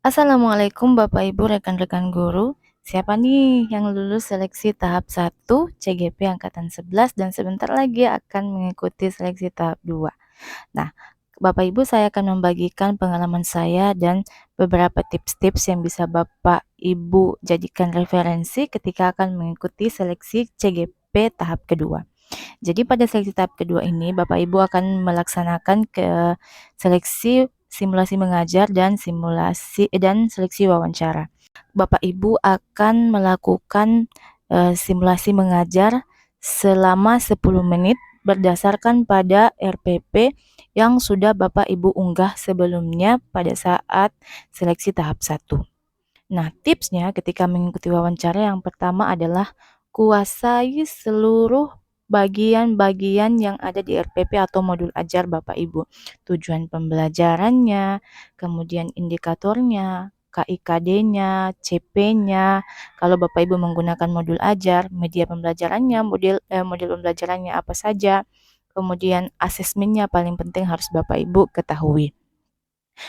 Assalamualaikum Bapak Ibu, rekan-rekan guru. Siapa nih yang lulus seleksi tahap 1 CGP angkatan 11 dan sebentar lagi akan mengikuti seleksi tahap 2? Nah, Bapak Ibu, saya akan membagikan pengalaman saya dan beberapa tips-tips yang bisa Bapak Ibu jadikan referensi ketika akan mengikuti seleksi CGP tahap kedua. Jadi pada seleksi tahap kedua ini Bapak Ibu akan melaksanakan ke seleksi simulasi mengajar dan seleksi wawancara. Bapak Ibu akan melakukan simulasi mengajar selama 10 menit berdasarkan pada RPP yang sudah Bapak Ibu unggah sebelumnya pada saat seleksi tahap 1. Nah, tipsnya ketika mengikuti wawancara yang pertama adalah kuasai seluruh bagian-bagian yang ada di RPP atau modul ajar Bapak Ibu. Tujuan pembelajarannya, kemudian indikatornya, KIKD-nya, CP-nya. Kalau Bapak Ibu menggunakan modul ajar, media pembelajarannya, model pembelajarannya apa saja. Kemudian asesmennya paling penting harus Bapak Ibu ketahui.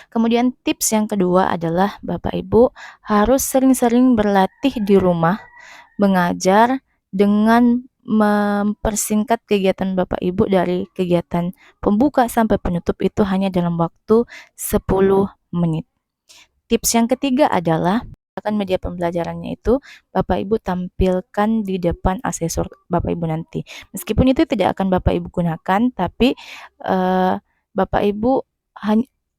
Kemudian tips yang kedua adalah Bapak Ibu harus sering-sering berlatih di rumah mengajar dengan mempersingkat kegiatan Bapak Ibu dari kegiatan pembuka sampai penutup itu hanya dalam waktu 10 menit. Tips yang ketiga adalah akan media pembelajarannya itu Bapak Ibu tampilkan di depan asesor Bapak Ibu nanti. Meskipun itu tidak akan Bapak Ibu gunakan, tapi Bapak Ibu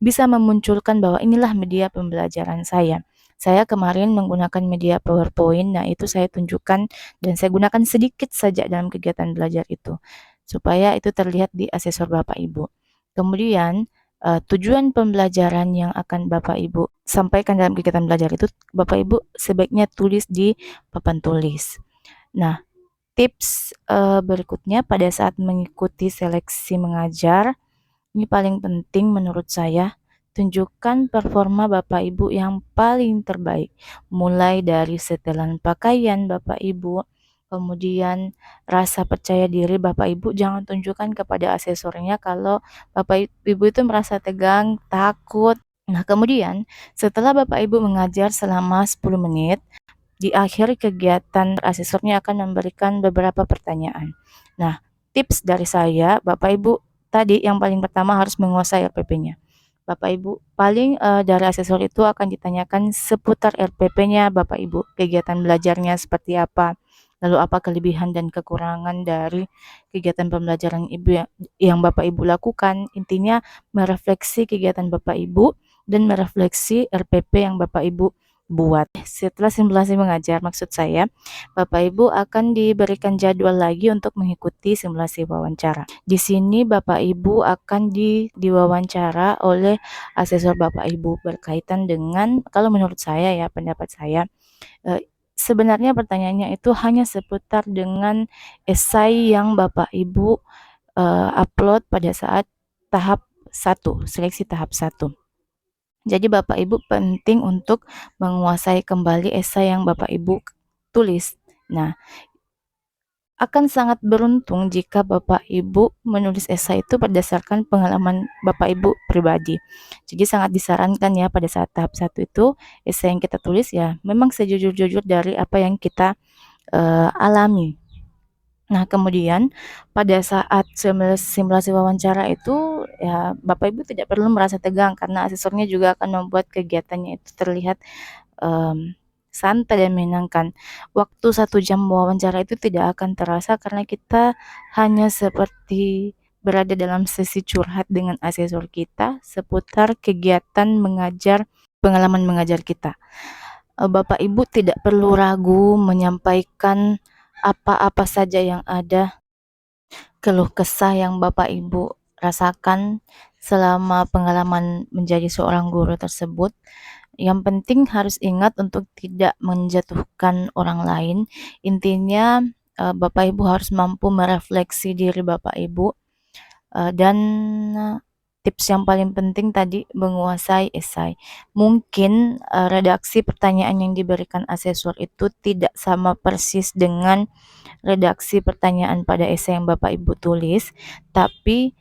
bisa memunculkan bahwa inilah media pembelajaran saya. Saya kemarin menggunakan media PowerPoint, nah itu saya tunjukkan dan saya gunakan sedikit saja dalam kegiatan belajar itu, supaya itu terlihat di asesor Bapak Ibu. Kemudian, tujuan pembelajaran yang akan Bapak Ibu sampaikan dalam kegiatan belajar itu, Bapak Ibu sebaiknya tulis di papan tulis. Nah, tips berikutnya pada saat mengikuti seleksi mengajar, ini paling penting menurut saya, tunjukkan performa Bapak Ibu yang paling terbaik. Mulai dari setelan pakaian Bapak Ibu, kemudian rasa percaya diri Bapak Ibu jangan tunjukkan kepada asesornya kalau Bapak Ibu itu merasa tegang, takut. Nah, kemudian setelah Bapak Ibu mengajar selama 10 menit, di akhir kegiatan asesornya akan memberikan beberapa pertanyaan. Nah, tips dari saya, Bapak Ibu tadi yang paling pertama harus menguasai RPP-nya. Bapak Ibu, paling dari asesor itu akan ditanyakan seputar RPP-nya Bapak Ibu, kegiatan belajarnya seperti apa, lalu apa kelebihan dan kekurangan dari kegiatan pembelajaran yang Bapak Ibu lakukan. Intinya merefleksi kegiatan Bapak Ibu dan merefleksi RPP yang Bapak Ibu buat. Setelah simulasi mengajar, maksud saya, Bapak Ibu akan diberikan jadwal lagi untuk mengikuti simulasi wawancara. Di sini Bapak Ibu akan diwawancara oleh asesor Bapak Ibu berkaitan dengan, kalau menurut saya ya, pendapat saya, sebenarnya pertanyaannya itu hanya seputar dengan esai yang Bapak Ibu upload pada saat tahap 1, seleksi tahap 1. Jadi Bapak Ibu penting untuk menguasai kembali esai yang Bapak Ibu tulis. Nah, akan sangat beruntung jika Bapak Ibu menulis esai itu berdasarkan pengalaman Bapak Ibu pribadi. Jadi sangat disarankan ya pada saat tahap 1 itu esai yang kita tulis ya memang sejujur-jujur dari apa yang kita alami. Nah, kemudian pada saat simulasi wawancara itu ya Bapak Ibu tidak perlu merasa tegang karena asesornya juga akan membuat kegiatannya itu terlihat santai dan menyenangkan. Waktu 1 jam wawancara itu tidak akan terasa karena kita hanya seperti berada dalam sesi curhat dengan asesor kita seputar kegiatan mengajar, pengalaman mengajar kita. Bapak Ibu tidak perlu ragu menyampaikan apa-apa saja yang ada, keluh kesah yang Bapak Ibu rasakan selama pengalaman menjadi seorang guru tersebut. Yang penting harus ingat untuk tidak menjatuhkan orang lain. Intinya Bapak Ibu harus mampu merefleksi diri Bapak Ibu, dan tips yang paling penting tadi menguasai esai. Mungkin redaksi pertanyaan yang diberikan asesor itu tidak sama persis dengan redaksi pertanyaan pada esai yang Bapak Ibu tulis, tapi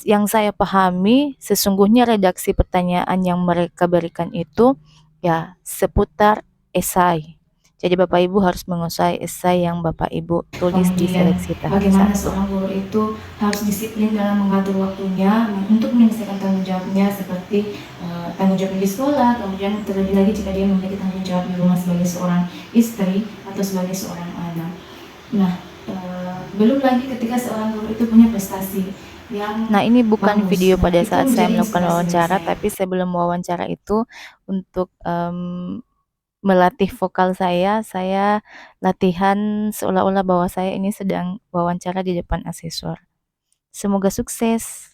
yang saya pahami sesungguhnya redaksi pertanyaan yang mereka berikan itu ya seputar esai. Jadi Bapak Ibu harus menguasai esai yang Bapak Ibu tulis di Kemudian seleksi tahap bagaimana 1. seorang guru itu harus disiplin dalam mengatur waktunya untuk menyelesaikan tanggung jawabnya seperti tanggung jawab di sekolah, kemudian terlebih lagi jika dia memiliki tanggung jawab di rumah sebagai seorang istri atau sebagai seorang anak. Nah, belum lagi ketika seorang guru itu punya prestasi yang Nah, ini bukan bagus. video Nah, pada itu saat saya menjadi melakukan inspirasi bagi wawancara, saya. tapi sebelum wawancara itu untuk melatih vokal saya latihan seolah-olah bahwa saya ini sedang wawancara di depan asesor. Semoga sukses.